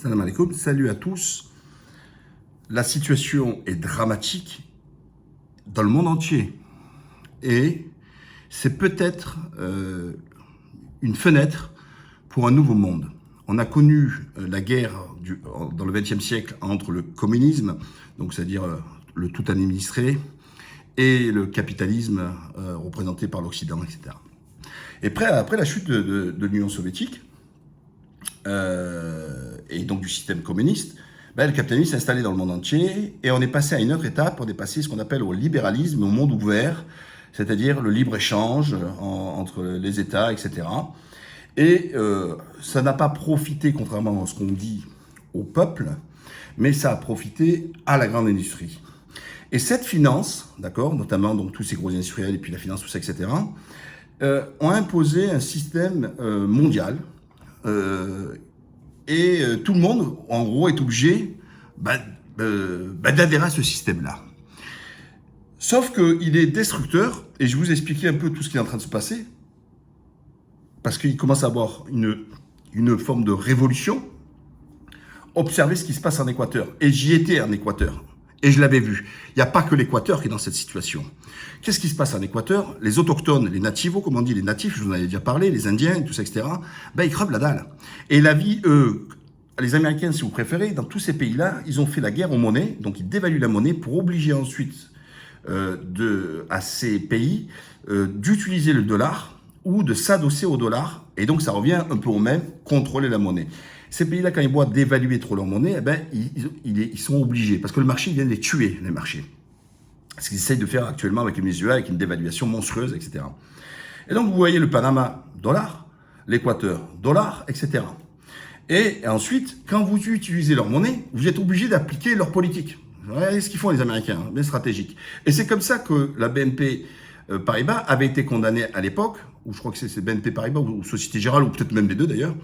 Salam alaikum, salut à tous. La situation est dramatique dans le monde entier. Et c'est peut-être une fenêtre pour un nouveau monde. On a connu la guerre dans le XXe siècle entre le communisme, donc c'est-à-dire le tout administré, et le capitalisme représenté par l'Occident, etc. Et après la chute de l'Union soviétique, et donc du système communiste, le capitalisme s'est installé dans le monde entier et on est passé à une autre étape, on est passé ce qu'on appelle au libéralisme, au monde ouvert, c'est-à-dire le libre-échange entre les États, etc. Et ça n'a pas profité, contrairement à ce qu'on dit, au peuple, mais ça a profité à la grande industrie. Et cette finance, d'accord, notamment donc, tous ces gros industriels et puis la finance, tout ça, etc., ont imposé un système mondial. Et tout le monde, en gros, est obligé d'adhérer à ce système-là. Sauf qu'il est destructeur, et je vais vous expliquer un peu tout ce qui est en train de se passer, parce qu'il commence à avoir une forme de révolution. Observez ce qui se passe en Équateur. Et j'y étais en Équateur. Et je l'avais vu. Il n'y a pas que l'Équateur qui est dans cette situation. Qu'est-ce qui se passe en Équateur? Les autochtones, les nativos, comme on dit, les natifs, je vous en avais déjà parlé, les Indiens, tout ça, etc., ils crevent la dalle. Et la vie, les Américains, si vous préférez, dans tous ces pays-là, ils ont fait la guerre aux monnaies, donc ils dévaluent la monnaie pour obliger ensuite à ces pays d'utiliser le dollar ou de s'adosser au dollar. Et donc ça revient un peu au même, contrôler la monnaie. Ces pays-là, quand ils voient dévaluer trop leur monnaie, ils sont obligés, parce que le marché, il vient de les tuer, les marchés. Ce qu'ils essayent de faire actuellement avec le Venezuela, avec une dévaluation monstrueuse, etc. Et donc, vous voyez le Panama, dollar, l'Équateur, dollar, etc. Et ensuite, quand vous utilisez leur monnaie, vous êtes obligé d'appliquer leur politique. Voyez ce qu'ils font les Américains, bien stratégique. Et c'est comme ça que la BNP Paribas avait été condamnée à l'époque, ou je crois que c'est BNP Paribas, ou Société Générale, ou peut-être même les deux d'ailleurs,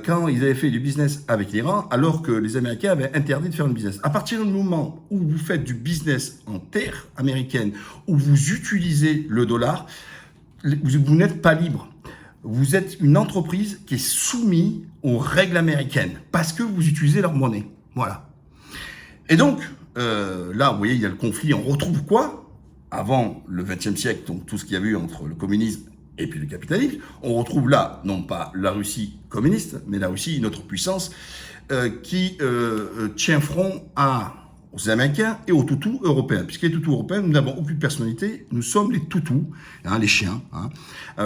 quand ils avaient fait du business avec l'Iran, alors que les Américains avaient interdit de faire du business. À partir du moment où vous faites du business en terre américaine, où vous utilisez le dollar, vous n'êtes pas libre. Vous êtes une entreprise qui est soumise aux règles américaines, parce que vous utilisez leur monnaie. Voilà. Et donc, là, vous voyez, il y a le conflit. On retrouve quoi? Avant le XXe siècle, donc tout ce qu'il y a eu entre le communisme et puis le capitalisme, on retrouve là, non pas la Russie communiste, mais la Russie, une autre puissance, qui tient front aux Américains et aux toutous européens. Puisque les toutous européens, nous n'avons aucune personnalité, nous sommes les toutous, les chiens,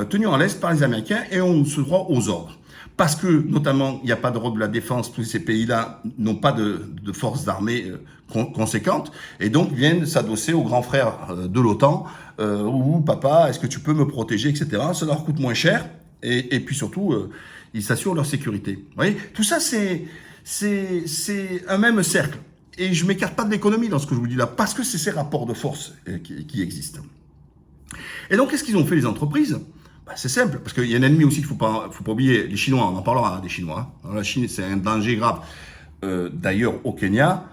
tenus en laisse par les Américains et on se droit aux ordres. Parce que, notamment, il n'y a pas d'Europe de la défense, tous ces pays-là n'ont pas de forces d'armée conséquentes, et donc viennent s'adosser aux grands frères de l'OTAN, ou papa, est-ce que tu peux me protéger, etc. Ça leur coûte moins cher, et puis surtout, ils s'assurent leur sécurité. Vous voyez, tout ça, c'est un même cercle. Et je ne m'écarte pas de l'économie dans ce que je vous dis là, parce que c'est ces rapports de force qui existent. Et donc, qu'est-ce qu'ils ont fait, les entreprises? C'est simple, parce qu'il y a un ennemi aussi qu'il ne faut pas oublier, les Chinois, on en parlera des Chinois. La Chine, c'est un danger grave. D'ailleurs, au Kenya,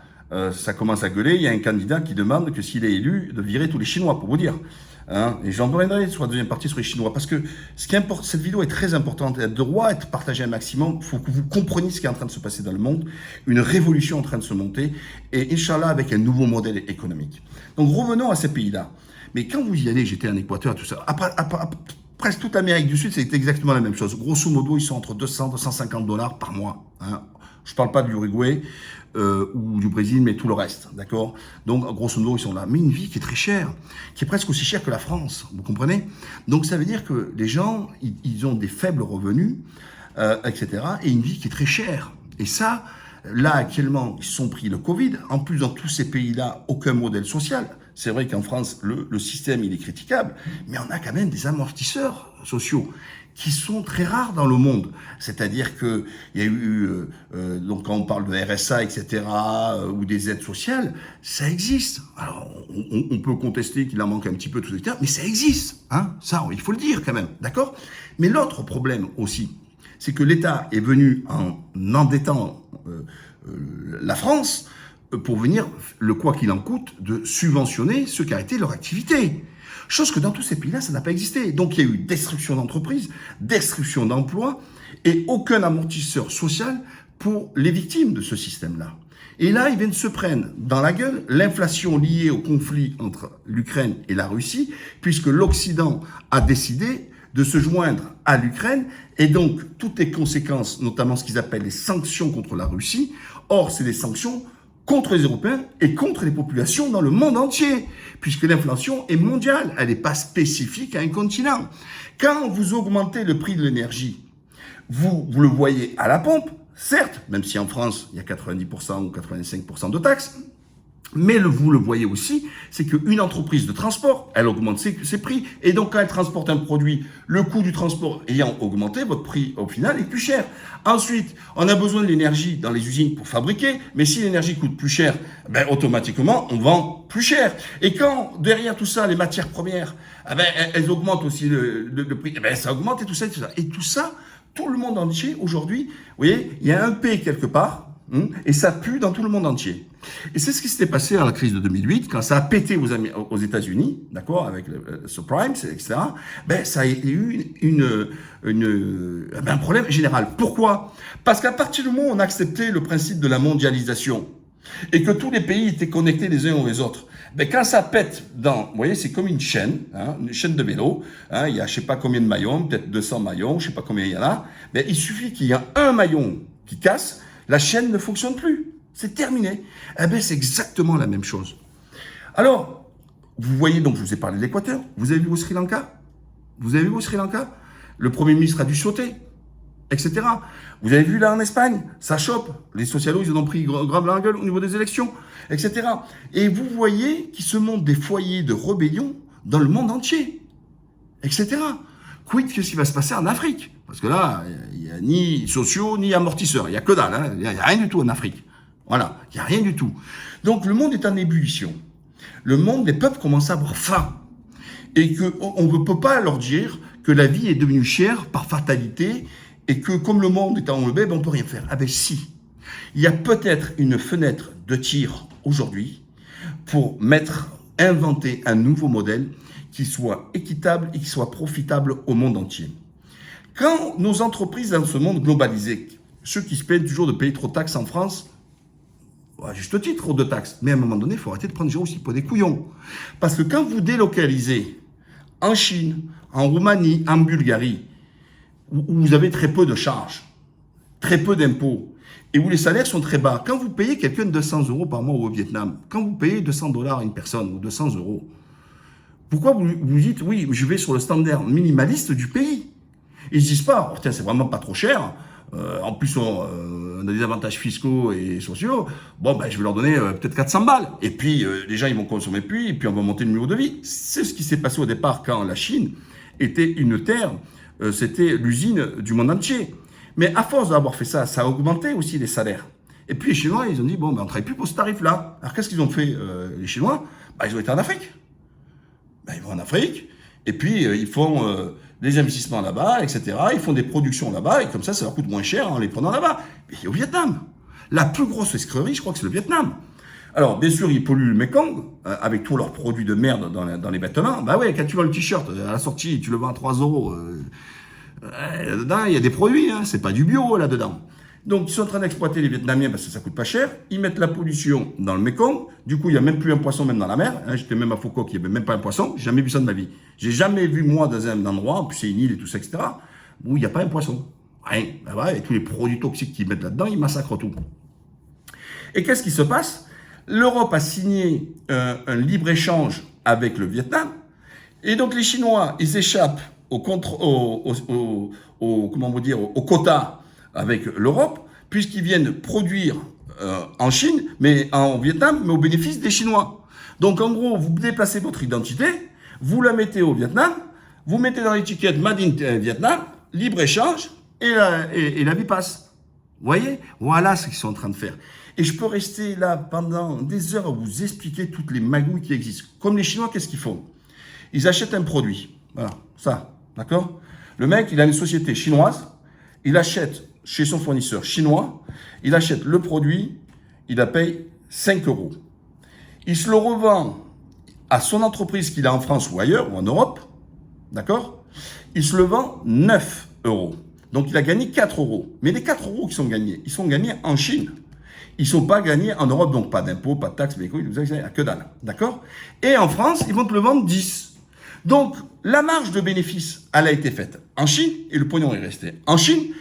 ça commence à gueuler, il y a un candidat qui demande que s'il est élu, de virer tous les Chinois, pour vous dire. Et j'en reviendrai sur la deuxième partie sur les Chinois, parce que ce qui importe, cette vidéo est très importante, elle doit être partagée un maximum, il faut que vous compreniez ce qui est en train de se passer dans le monde, une révolution en train de se monter, et Inch'Allah avec un nouveau modèle économique. Donc revenons à ces pays-là. Mais quand vous y allez, j'étais en Équateur, tout ça, presque toute l'Amérique du Sud, c'est exactement la même chose. Grosso modo, ils sont entre 200 et 250 $ par mois. Je ne parle pas de l'Uruguay ou du Brésil, mais tout le reste, d'accord? Donc, grosso modo, ils sont là. Mais une vie qui est très chère, qui est presque aussi chère que la France, vous comprenez? Donc, ça veut dire que les gens, ils ont des faibles revenus, etc., et une vie qui est très chère. Et ça, là, actuellement, ils se sont pris le Covid. En plus, dans tous ces pays-là, aucun modèle social. C'est vrai qu'en France, le système, il est critiquable, mais on a quand même des amortisseurs sociaux qui sont très rares dans le monde. C'est-à-dire qu'il y a eu, donc quand on parle de RSA, etc., ou des aides sociales, ça existe. Alors, on peut contester qu'il en manque un petit peu, tout ça, mais ça existe. Ça, il faut le dire quand même, d'accord? Mais l'autre problème aussi, c'est que l'État est venu en endettant la France pour venir, le quoi qu'il en coûte, de subventionner ceux qui arrêtaient leur activité. Chose que dans tous ces pays-là, ça n'a pas existé. Donc il y a eu destruction d'entreprises, destruction d'emplois, et aucun amortisseur social pour les victimes de ce système-là. Et là, ils viennent se prendre dans la gueule l'inflation liée au conflit entre l'Ukraine et la Russie, puisque l'Occident a décidé de se joindre à l'Ukraine, et donc toutes les conséquences, notamment ce qu'ils appellent les sanctions contre la Russie. Or, c'est des sanctions contre les Européens et contre les populations dans le monde entier, puisque l'inflation est mondiale, elle n'est pas spécifique à un continent. Quand vous augmentez le prix de l'énergie, vous le voyez à la pompe, certes, même si en France, il y a 90% ou 85% de taxes, mais vous le voyez aussi, c'est qu'une entreprise de transport, elle augmente ses prix. Et donc, quand elle transporte un produit, le coût du transport ayant augmenté, votre prix, au final, est plus cher. Ensuite, on a besoin de l'énergie dans les usines pour fabriquer, mais si l'énergie coûte plus cher, ben, automatiquement, on vend plus cher. Et quand, derrière tout ça, les matières premières, ben, elles augmentent aussi le prix, ben, ça augmente et tout ça, et tout ça. Et tout ça, tout le monde entier, aujourd'hui, vous voyez, il y a un P quelque part, et ça pue dans tout le monde entier. Et c'est ce qui s'était passé à la crise de 2008, quand ça a pété aux États-Unis, d'accord, avec le subprime, etc. Ben, ça a eu un problème général. Pourquoi? Parce qu'à partir du moment où on a accepté le principe de la mondialisation et que tous les pays étaient connectés les uns aux autres, ben, quand ça pète vous voyez, c'est comme une chaîne de vélo, il y a je sais pas combien de maillons, peut-être 200 maillons, je sais pas combien il y en a, ben, il suffit qu'il y ait un maillon qui casse, la chaîne ne fonctionne plus. C'est terminé. Eh bien, c'est exactement la même chose. Alors, vous voyez, donc, je vous ai parlé de l'Équateur. Vous avez vu au Sri Lanka? Vous avez vu au Sri Lanka? Le Premier ministre a dû sauter, etc. Vous avez vu là en Espagne? Ça chope. Les socialos, ils en ont pris grave la gueule au niveau des élections, etc. Et vous voyez qu'il se monte des foyers de rébellion dans le monde entier, etc. Quid, qu'est-ce qui va se passer en Afrique? Parce que là, il n'y a ni sociaux, ni amortisseurs. Il n'y a que dalle. Il n'y a rien du tout en Afrique. Voilà, il n'y a rien du tout. Donc le monde est en ébullition. Le monde, les peuples commencent à avoir faim. Et qu'on ne peut pas leur dire que la vie est devenue chère par fatalité et que comme le monde est en rebelle, on ne peut rien faire. Ah ben si. Il y a peut-être une fenêtre de tir aujourd'hui pour inventer un nouveau modèle qui soit équitable et qui soit profitable au monde entier. Quand nos entreprises dans ce monde globalisé, ceux qui se plaignent toujours de payer trop de taxes en France, à juste titre, trop de taxes, mais à un moment donné, il faut arrêter de prendre des gens aussi pour des couillons. Parce que quand vous délocalisez en Chine, en Roumanie, en Bulgarie, où vous avez très peu de charges, très peu d'impôts, et où les salaires sont très bas, quand vous payez quelqu'un 200 euros par mois au Vietnam, quand vous payez 200 $ à une personne, ou 200 euros, pourquoi vous dites, oui, je vais sur le standard minimaliste du pays? Ils ne disent pas, oh, tiens, c'est vraiment pas trop cher, en plus on a des avantages fiscaux et sociaux, bon, ben, je vais leur donner peut-être 400 balles. Et puis, les gens, ils vont consommer plus, et puis on va monter le niveau de vie. C'est ce qui s'est passé au départ quand la Chine était une terre, c'était l'usine du monde entier. Mais à force d'avoir fait ça, ça a augmenté aussi les salaires. Et puis les Chinois, ils ont dit, bon, ben, on ne travaille plus pour ce tarif-là. Alors qu'est-ce qu'ils ont fait, les Chinois? Ben, ils ont été en Afrique. Ben, ils vont en Afrique, et puis ils font des investissements là-bas, etc. Ils font des productions là-bas, et comme ça leur coûte moins cher en les prenant là-bas. Et au Vietnam, la plus grosse escroquerie, je crois que c'est le Vietnam. Alors, bien sûr, ils polluent le Mekong, avec tous leurs produits de merde dans les vêtements. Bah ouais, quand tu vois le t-shirt à la sortie, tu le vends à 3 euros, dedans, il y a des produits, c'est pas du bio, là-dedans. Donc, ils sont en train d'exploiter les Vietnamiens parce que ça coûte pas cher. Ils mettent la pollution dans le Mekong. Du coup, il n'y a même plus un poisson même dans la mer. J'étais même à Phuket, il n'y avait même pas un poisson. J'ai jamais vu ça de ma vie. J'ai jamais vu, moi, dans un endroit, en plus c'est une île et tout ça, etc., où il n'y a pas un poisson. Rien. Ben ouais, et tous les produits toxiques qu'ils mettent là-dedans, ils massacrent tout. Et qu'est-ce qui se passe? L'Europe a signé un libre-échange avec le Vietnam. Et donc, les Chinois, ils échappent au quota avec l'Europe, puisqu'ils viennent produire en Chine, mais en Vietnam, mais au bénéfice des Chinois. Donc en gros, vous déplacez votre identité, vous la mettez au Vietnam, vous mettez dans l'étiquette Made in Vietnam, libre-échange, et la vie passe. Vous voyez? Voilà ce qu'ils sont en train de faire. Et je peux rester là pendant des heures à vous expliquer toutes les magouilles qui existent. Comme les Chinois, qu'est-ce qu'ils font? Ils achètent un produit. Voilà, ça, d'accord? Le mec, il a une société chinoise, il achète chez son fournisseur chinois, il achète le produit, il la paye 5 euros. Il se le revend à son entreprise qu'il a en France ou ailleurs, ou en Europe, d'accord? Il se le vend 9 euros. Donc il a gagné 4 euros. Mais les 4 euros qui sont gagnés, ils sont gagnés en Chine. Ils ne sont pas gagnés en Europe, donc pas d'impôts, pas de taxes, mais que dalle. D'accord? Et en France, ils vont te le vendre 10. Donc la marge de bénéfice, elle a été faite en Chine et le pognon est resté en Chine.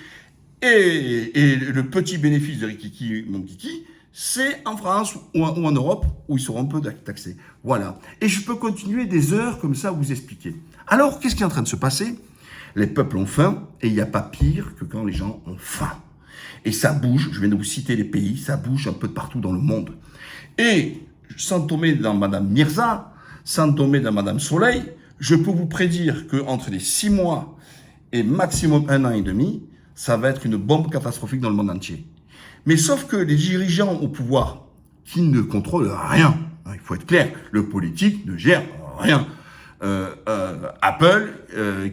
Et le petit bénéfice de Rikiki, mon kiki, c'est en France ou en Europe où ils seront un peu taxés. Voilà. Et je peux continuer des heures comme ça à vous expliquer. Alors, qu'est-ce qui est en train de se passer? Les peuples ont faim et il n'y a pas pire que quand les gens ont faim. Et ça bouge, je viens de vous citer les pays, ça bouge un peu de partout dans le monde. Et sans tomber dans Madame Mirza, sans tomber dans Madame Soleil, je peux vous prédire qu'entre les 6 mois et maximum 1 an et demi, ça va être une bombe catastrophique dans le monde entier. Mais sauf que les dirigeants au pouvoir, qui ne contrôlent rien, il faut être clair, le politique ne gère rien. Apple,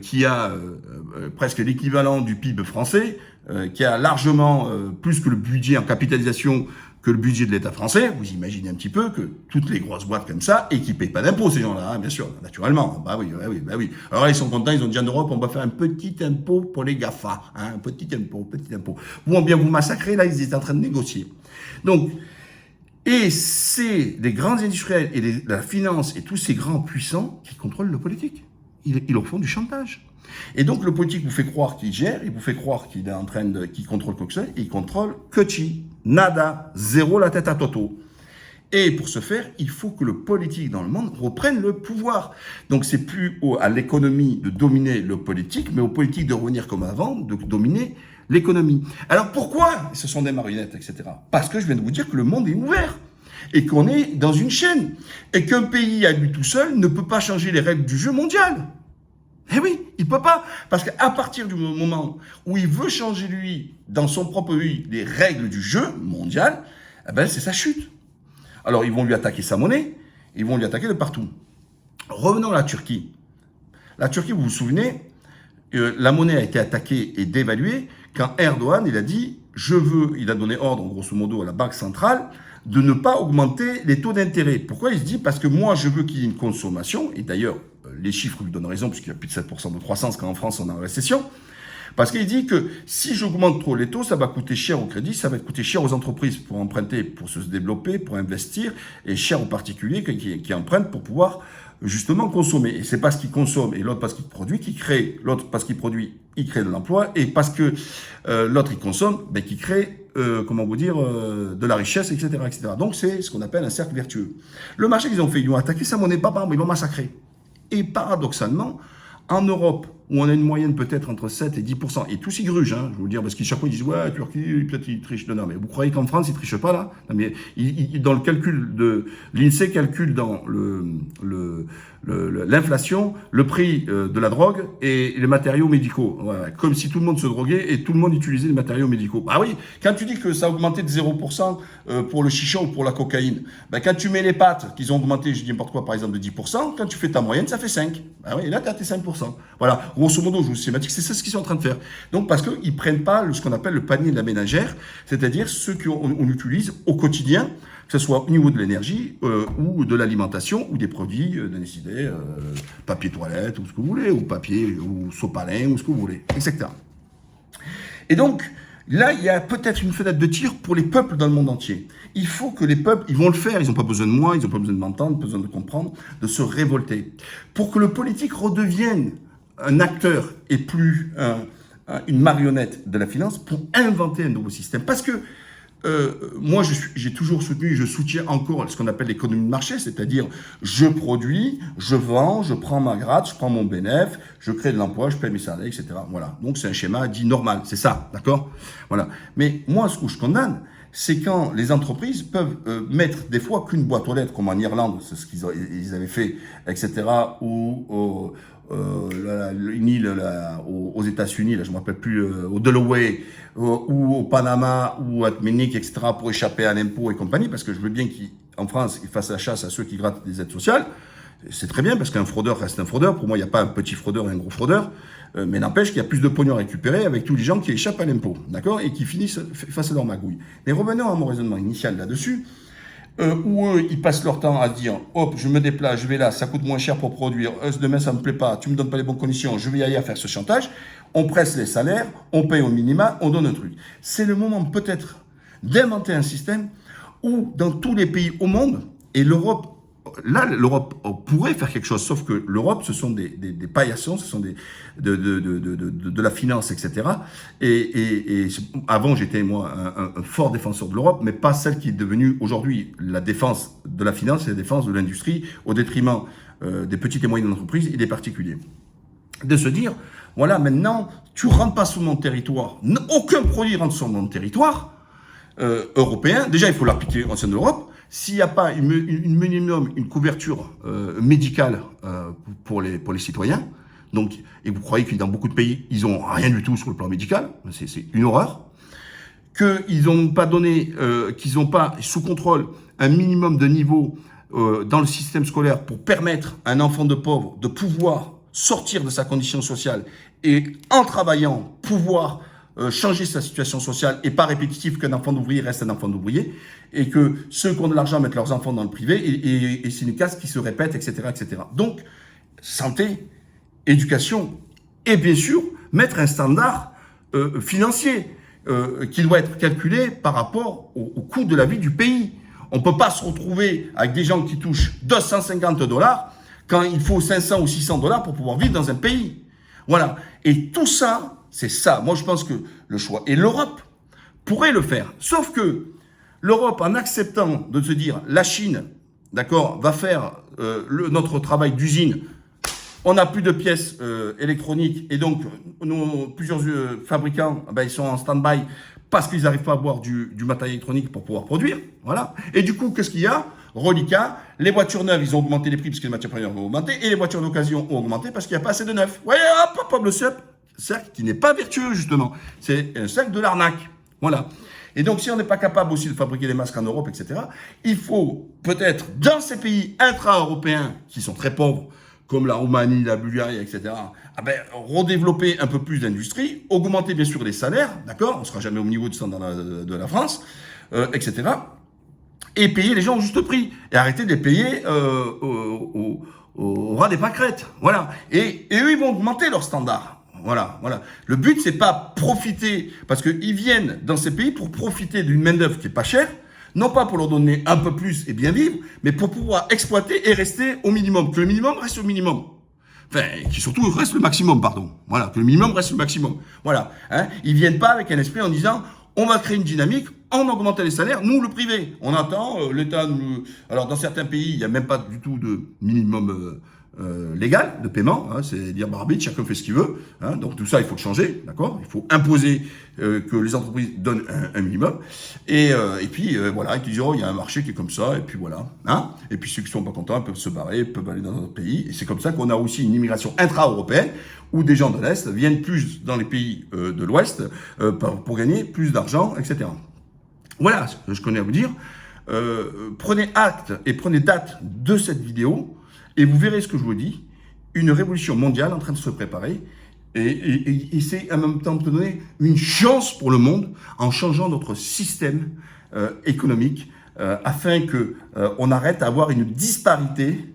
qui a presque l'équivalent du PIB français, qui a largement plus que le budget en capitalisation que le budget de l'État français, vous imaginez un petit peu que toutes les grosses boîtes comme ça, et qui ne payent pas d'impôts, ces gens-là, hein, bien sûr, naturellement. Bah oui. Alors là, ils sont contents, ils ont dit en Europe, on va faire un petit impôt pour les GAFA, hein, un petit impôt. Bon, bien vous massacrer, là, ils étaient en train de négocier. Donc, et c'est les grands industriels et la finance et tous ces grands puissants qui contrôlent le politique. Ils leur font du chantage. Et donc, le politique vous fait croire qu'il gère, il vous fait croire qu'il est en train de, qu'il contrôle quoi que ce soit, et il contrôle que chi, nada, zéro la tête à Toto. Et pour ce faire, il faut que le politique dans le monde reprenne le pouvoir. Donc, c'est plus à l'économie de dominer le politique, mais au politique de revenir comme avant, de dominer l'économie. Alors, pourquoi ce sont des marionnettes, etc. Parce que je viens de vous dire que le monde est ouvert. Et qu'on est dans une chaîne. Et qu'un pays à lui tout seul ne peut pas changer les règles du jeu mondial. Eh oui, il peut pas. Parce qu'à partir du moment où il veut changer, lui, dans son propre pays, les règles du jeu mondial, eh ben, c'est sa chute. Alors, ils vont lui attaquer sa monnaie, ils vont lui attaquer de partout. Revenons à la Turquie. La Turquie, vous vous souvenez, la monnaie a été attaquée et dévaluée quand Erdogan, il a dit, il a donné ordre, grosso modo, à la Banque centrale, de ne pas augmenter les taux d'intérêt. Pourquoi il se dit? Parce que moi, je veux qu'il y ait une consommation, et d'ailleurs, les chiffres lui donnent raison, puisqu'il y a plus de 7% de croissance quand en France on est en récession, parce qu'il dit que si j'augmente trop les taux, ça va coûter cher au crédit, ça va coûter cher aux entreprises pour emprunter, pour se développer, pour investir, et cher aux particuliers qui empruntent pour pouvoir justement consommer. Et c'est parce qu'il consomme et l'autre parce qu'il produit qu'il crée, l'autre parce qu'il produit, il crée de l'emploi, et parce que l'autre il consomme, ben, qu'il crée de la richesse, etc., etc. Donc c'est ce qu'on appelle un cercle vertueux. Le marché qu'ils ont fait, ils ont attaqué sa monnaie, mais ils l'ont massacré. Et paradoxalement, en Europe, où on a une moyenne peut-être entre 7 et 10%, et tous ils grugent, hein, je veux vous dire, parce qu'à chaque fois ils disent, ouais, Turquie, peut-être ils trichent. Non, mais vous croyez qu'en France, ils trichent pas, là? Non, mais dans le calcul l'INSEE calcule dans l'inflation, le prix de la drogue et les matériaux médicaux. Voilà, comme si tout le monde se droguait et tout le monde utilisait les matériaux médicaux. Ah oui, quand tu dis que ça a augmenté de 0% pour le chicha ou pour la cocaïne, ben quand tu mets les pâtes, qu'ils ont augmenté, je dis n'importe quoi, par exemple de 10%, quand tu fais ta moyenne, ça fait 5. Ah oui, et là, tu as tes 5%. Voilà, grosso modo, je vous schématique, c'est ça ce qu'ils sont en train de faire. Donc, parce qu'ils ne prennent pas ce qu'on appelle le panier de la ménagère, c'est-à-dire ce qu'on utilise au quotidien, que ce soit au niveau de l'énergie ou de l'alimentation ou des produits de nécessité, papier toilette ou ce que vous voulez, ou papier ou sopalin ou ce que vous voulez, etc. Et donc, là, il y a peut-être une fenêtre de tir pour les peuples dans le monde entier. Il faut que les peuples, ils vont le faire, ils n'ont pas besoin de moi, ils n'ont pas besoin de m'entendre, pas besoin de comprendre, de se révolter. Pour que le politique redevienne un acteur et plus une marionnette de la finance pour inventer un nouveau système. Parce que moi, j'ai toujours soutenu, je soutiens encore ce qu'on appelle l'économie de marché, c'est-à-dire je produis, je vends, je prends ma gratte, je prends mon bénéfice, je crée de l'emploi, je paie mes salaires, etc. Voilà. Donc c'est un schéma dit normal, c'est ça, d'accord? Voilà. Mais moi, ce que je condamne, c'est quand les entreprises peuvent mettre des fois qu'une boîte aux lettres, comme en Irlande, c'est ce qu'ils avaient fait, etc., ou une île aux États-Unis, là, je ne me rappelle plus, au Delaware, ou au Panama, ou à Munich, etc., pour échapper à l'impôt et compagnie, parce que je veux bien qu'en France, ils fassent la chasse à ceux qui grattent des aides sociales. C'est très bien, parce qu'un fraudeur reste un fraudeur. Pour moi, il n'y a pas un petit fraudeur et un gros fraudeur. Mais n'empêche qu'il y a plus de pognon à récupérer avec tous les gens qui échappent à l'impôt, d'accord, et qui finissent face à leur magouille. Mais revenons à mon raisonnement initial là-dessus. où eux, ils passent leur temps à dire, hop, je me déplace, je vais là, ça coûte moins cher pour produire, demain ça me plaît pas, tu me donnes pas les bonnes conditions, je vais y aller à faire ce chantage, on presse les salaires, on paye au minima, on donne un truc. C'est le moment peut-être d'inventer un système où dans tous les pays au monde, et l'Europe, là l'Europe pourrait faire quelque chose, sauf que l'Europe ce sont des paillassons, ce sont de la finance, etc. Et avant j'étais moi un fort défenseur de l'Europe, mais pas celle qui est devenue aujourd'hui la défense de la finance et la défense de l'industrie au détriment des petites et moyennes entreprises et des particuliers. De se dire, voilà, maintenant tu rentres pas sur mon territoire, aucun produit rentre sur mon territoire européen, déjà il faut l'appliquer en sein de l'Europe. S'il n'y a pas une couverture médicale pour les citoyens, donc, et vous croyez que dans beaucoup de pays, ils n'ont rien du tout sur le plan médical, c'est une horreur, qu'ils n'ont pas donné, qu'ils n'ont pas sous contrôle un minimum de niveau dans le système scolaire pour permettre à un enfant de pauvre de pouvoir sortir de sa condition sociale et en travaillant pouvoir changer sa situation sociale et pas répétitif qu'un enfant d'ouvrier reste un enfant d'ouvrier et que ceux qui ont de l'argent mettent leurs enfants dans le privé et c'est une case qui se répète, etc., etc. Donc, santé, éducation et bien sûr, mettre un standard financier qui doit être calculé par rapport au coût de la vie du pays. On ne peut pas se retrouver avec des gens qui touchent 250 $ quand il faut 500 ou 600 $ pour pouvoir vivre dans un pays. Voilà. Et tout ça, c'est ça. Moi, je pense que le choix. Et l'Europe pourrait le faire. Sauf que l'Europe, en acceptant de se dire, la Chine, d'accord, va faire notre travail d'usine, on n'a plus de pièces électroniques et donc plusieurs fabricants, ben, ils sont en stand-by parce qu'ils n'arrivent pas à avoir du matériel électronique pour pouvoir produire. Voilà. Et du coup, qu'est-ce qu'il y a? Reliquat, les voitures neuves, ils ont augmenté les prix parce que les matières premières ont augmenté et les voitures d'occasion ont augmenté parce qu'il n'y a pas assez de neufs. Voyez, hop, le cercle qui n'est pas vertueux, justement. C'est un cercle de l'arnaque. Voilà. Et donc, si on n'est pas capable aussi de fabriquer des masques en Europe, etc., il faut peut-être, dans ces pays intra-européens qui sont très pauvres, comme la Roumanie, la Bulgarie, etc., redévelopper un peu plus d'industrie, augmenter bien sûr les salaires, d'accord, on ne sera jamais au niveau du standard de la France, etc., et payer les gens au juste prix, et arrêter de les payer au ras des pâquerettes, voilà. Et eux, ils vont augmenter leurs standards. Voilà. Le but, c'est pas profiter, parce qu'ils viennent dans ces pays pour profiter d'une main-d'œuvre qui est pas chère, non pas pour leur donner un peu plus et bien vivre, mais pour pouvoir exploiter et rester au minimum. Que le minimum reste au minimum. Enfin, qui surtout reste le maximum, pardon. Voilà, que le minimum reste le maximum. Voilà. Hein. Ils viennent pas avec un esprit en disant, on va créer une dynamique, en augmentant les salaires, nous, le privé. On attend, l'État nous... Alors, dans certains pays, il n'y a même pas du tout de minimum légal de paiement, hein, c'est libre arbitre, chacun fait ce qu'il veut, hein, donc tout ça il faut le changer, d'accord, il faut imposer que les entreprises donnent un minimum, et puis voilà, et puis dire, oh, il y a un marché qui est comme ça, et puis voilà, hein, et puis ceux qui sont pas contents peuvent se barrer, peuvent aller dans d'autres pays, et c'est comme ça qu'on a aussi une immigration intra-européenne, où des gens de l'Est viennent plus dans les pays de l'Ouest pour gagner plus d'argent, etc. Voilà ce que je connais à vous dire. Prenez acte et prenez date de cette vidéo, et vous verrez ce que je vous dis, une révolution mondiale en train de se préparer, et c'est en même temps de donner une chance pour le monde en changeant notre système économique afin que on arrête d'avoir une disparité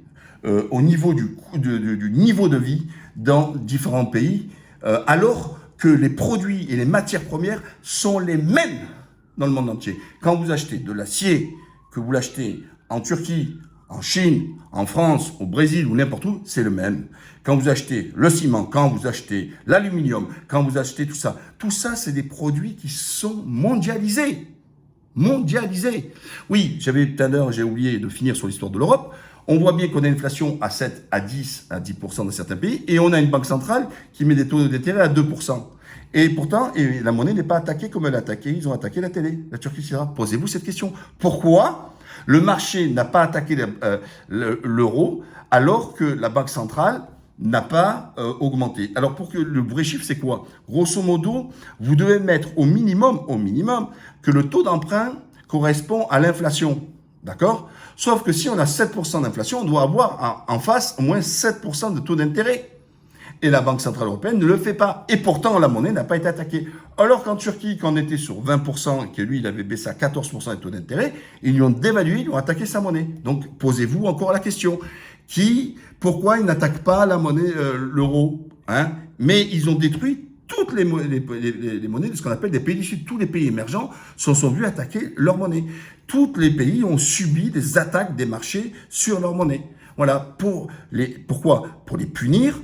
au niveau du niveau de vie dans différents pays, alors que les produits et les matières premières sont les mêmes dans le monde entier. Quand vous achetez de l'acier, que vous l'achetez en Turquie, en Chine, en France, au Brésil ou n'importe où, c'est le même. Quand vous achetez le ciment, quand vous achetez l'aluminium, quand vous achetez tout ça, c'est des produits qui sont mondialisés. Mondialisés. Oui, tout à l'heure, j'ai oublié de finir sur l'histoire de l'Europe. On voit bien qu'on a une inflation à 7, à 10% dans certains pays, et on a une banque centrale qui met des taux d'intérêt à 2%. Et pourtant, la monnaie n'est pas attaquée comme elle a attaqué. Ils ont attaqué la télé, la Turquie, etc. Posez-vous cette question. Pourquoi le marché n'a pas attaqué l'euro alors que la Banque centrale n'a pas augmenté? Alors, pour que le vrai chiffre, c'est quoi? Grosso modo, vous devez mettre au minimum, que le taux d'emprunt correspond à l'inflation. D'accord? Sauf que si on a 7% d'inflation, on doit avoir en face au moins 7% de taux d'intérêt. Et la Banque Centrale Européenne ne le fait pas. Et pourtant, la monnaie n'a pas été attaquée. Alors qu'en Turquie, quand on était sur 20%, et que lui, il avait baissé à 14% les taux d'intérêt, ils lui ont dévalué, ils lui ont attaqué sa monnaie. Donc, posez-vous encore la question. Pourquoi ils n'attaquent pas la monnaie, l'euro, hein? Mais ils ont détruit toutes les monnaies de ce qu'on appelle des pays du Sud. Tous les pays émergents sont vus attaquer leur monnaie. Tous les pays ont subi des attaques des marchés sur leur monnaie. Voilà. Pourquoi? Pour les punir,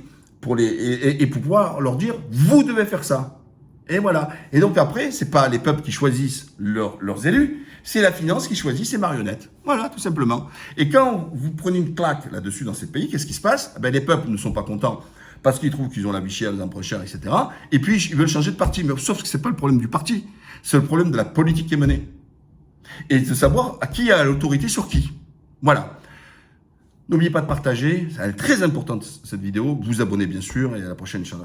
et pour pouvoir leur dire, vous devez faire ça. Et voilà. Et donc après, c'est pas les peuples qui choisissent leurs élus, c'est la finance qui choisit ses marionnettes. Voilà, tout simplement. Et quand vous prenez une claque là-dessus dans ces pays, qu'est-ce qui se passe? Ben, les peuples ne sont pas contents parce qu'ils trouvent qu'ils ont la vie chère, les impôts chers, etc. Et puis, ils veulent changer de parti. Mais sauf que c'est pas le problème du parti. C'est le problème de la politique qui est menée. Et de savoir à qui a l'autorité sur qui. Voilà. N'oubliez pas de partager. C'est très importante, cette vidéo. Vous abonnez, bien sûr. Et à la prochaine, Inch'Allah.